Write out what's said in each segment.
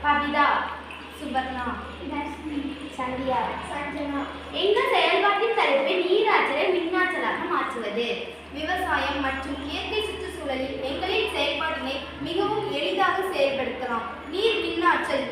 கவிதா, சுபர்ணா, சந்தியா, சஞ்சனா. எங்கள் செயல்பாட்டின் தலைப்பு நீராற்றலை மின்னாற்றலாக மாற்றுவது. விவசாயம் மற்றும் இயற்கை சுற்றுச்சூழலில் எங்களின் செயல்பாட்டினை மிகவும் எளிதாக செயல்படுத்தலாம். நீர் மின்னாற்றல்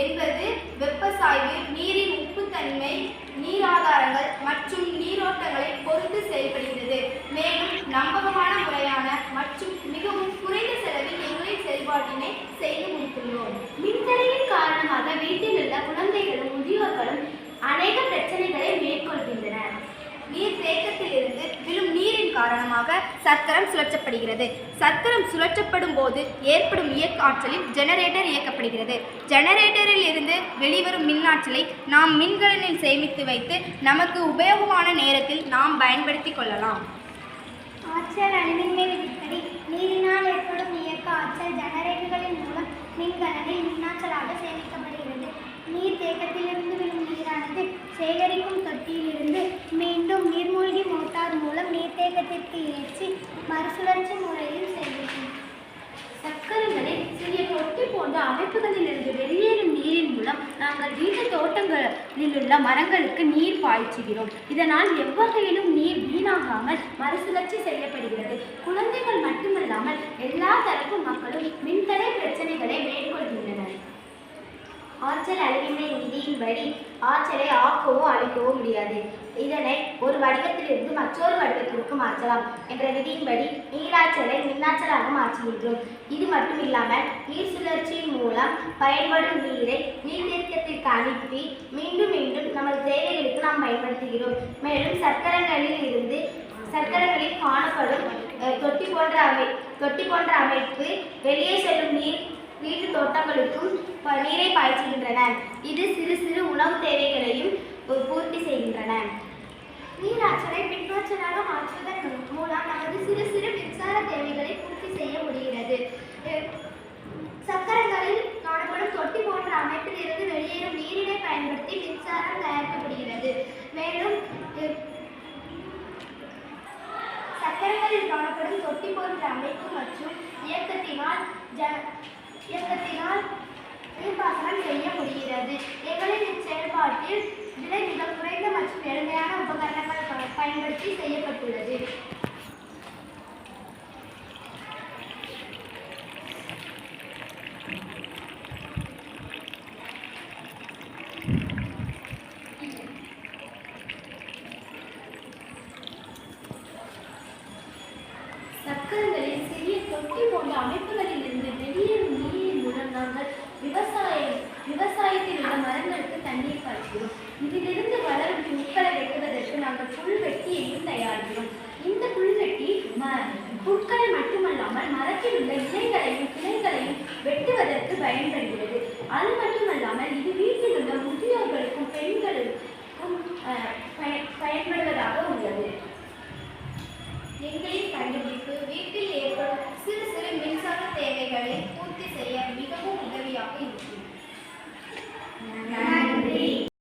என்பது வெப்பசாய்வு, நீரின் உப்புத்தன்மை, நீராதாரங்கள் மற்றும் நீரோட்டங்களை பொறுத்து செயல்படுகிறது. மேலும் நம்பகமான முறையான மற்றும் மிகவும் குறைந்த செலவில் எங்களின் செயல்பாட்டினை செய்து முடித்துள்ளோம். மின்தடையின் காரணமாக வீட்டில் உள்ள குழந்தைகளும் முதியோர்களும் அநேக பிரச்சனைகளை மேற்கொள்கின்றனர். நீர் தேக்கத்திலிருந்து விழும் நீரின் காரணமாக சக்கரம் சுழற்றப்படுகிறது. சக்கரம் சுழற்றப்படும் போது ஏற்படும் இயக்க ஆற்றலில் ஜெனரேட்டர் இயக்கப்படுகிறது. ஜெனரேட்டரில் இருந்து வெளிவரும் மின்னாற்றலை நாம் மின்கலனில் சேமித்து வைத்து நமக்கு உபயோகமான நேரத்தில் நாம் பயன்படுத்தி கொள்ளலாம். ஆற்றல் அணுமின்மை விதிப்படி நீரினால் ஏற்படும் இயக்க ஆற்றல் ஜெனரேட்டர்களின் மூலம் மின்கலனில் மின்னாற்றலாக சேமிக்கப்படுகிறது. நீர் தேக்கத்திலிருந்து விழும் நீரானது சேகரிக்கும் தொட்டியிலிருந்து மீண்டும் நீர்மூழ்கி மோட்டார் மூலம் நீர்த்தேக்கத்திற்கு ஏற்றி மறுசுழற்சி முறையில் செய்கிறது. சக்கரங்களில் சிறிய தொட்டி போன்ற அமைப்புகளிலிருந்து வெளியேறும் நீரின் மூலம் நாங்கள் வீட்டு தோட்டங்களில் உள்ள மரங்களுக்கு நீர் பாய்ச்சுகிறோம். இதனால் எவ்வகையிலும் நீர் வீணாகாமல் மறுசுழற்சி செய்யப்படுகிறது. குழந்தைகள் மட்டுமல்லாமல் எல்லா தரப்பு மக்களும் மின்தடை பிரச்சனைகளை மேற்கொள்கின்றனர். ஆற்றல் அழிவின்மை விதியின்படி ஆற்றலை ஆக்கவோ அழிக்கவோ முடியாது. இதனை ஒரு வடிவத்திலிருந்து மற்றொரு வடிவத்திற்கு மாற்றலாம் என்ற விதியின்படி நீராற்றலை மின்னாற்றலாக மாற்றுகின்றோம். இது மட்டுமில்லாமல் நீர் சுழற்சியின் மூலம் பயன்படும் நீரை நீர்த்தேக்கத்திற்கு அனுப்பி மீண்டும் மீண்டும் நமது தேவைகளுக்கு நாம் பயன்படுத்துகிறோம். மேலும் சக்கரங்களில் காணப்படும் தொட்டி போன்ற அமைப்பு வெளியே செல்லும் நீர் வீட்டு தோட்டங்களுக்கும் நீரை பாய்ச்சுகின்றன. இது சிறு சிறு உணவு தேவைகளையும் பூர்த்தி செய்கின்றன. நீராற்றலை மின்னாற்றலாக மாற்றுவதன் மூலம் நமது சிறு சிறு மின்சார தேவைகளை பூர்த்தி செய்ய முடிகிறது. சக்கரங்களில் காணப்படும் தொட்டி போன்ற அமைப்பில் இருந்து வெளியேறும் நீரினை பயன்படுத்தி மின்சாரம் தயாரிக்கப்படுகிறது. மேலும் சக்கரங்களில் காணப்படும் தொட்டி போன்ற அமைப்பு மற்றும் இயக்கத்தினால் நீர்ப்பாசனம் செய்ய முடிகிறது. எங்களின் இச்செயல்பாட்டில் விலை மிக குறைந்த மற்றும் எளிமையான உபகரணங்கள் பயன்படுத்தி செய்யப்பட்டுள்ளது. சக்கரங்களில் சிறிய தொட்டி போன்ற அமைப்புகளில் இருந்து வெளியேறும் நீரின் மூலம் நாங்கள் விவசாயத்தில் உள்ள மரங்களுக்கு தண்ணீர் பாய்க்கிறோம். இதிலிருந்து வளரும் புற்களை வெட்டுவதற்கு நாங்கள் புல்வெட்டியையும் தயாரிக்கிறோம். இந்த புல்வெட்டி புற்களை மட்டுமல்லாமல் மரத்தில் உள்ள இலைகளையும் கிளைகளையும் வெட்டுவதற்கு பயன்படுகிறது. அது மட்டுமல்லாமல் இது வீட்டில் உள்ள முதியோர்களுக்கும் பெண்களுக்கும் பயன்படுவதாக உள்ளது. எங்களின் கண்டுபிடிப்பு வீட்டில் ஏற்படும் சிறு சிறு மின்சார தேவைகளை பூர்த்தி செய்ய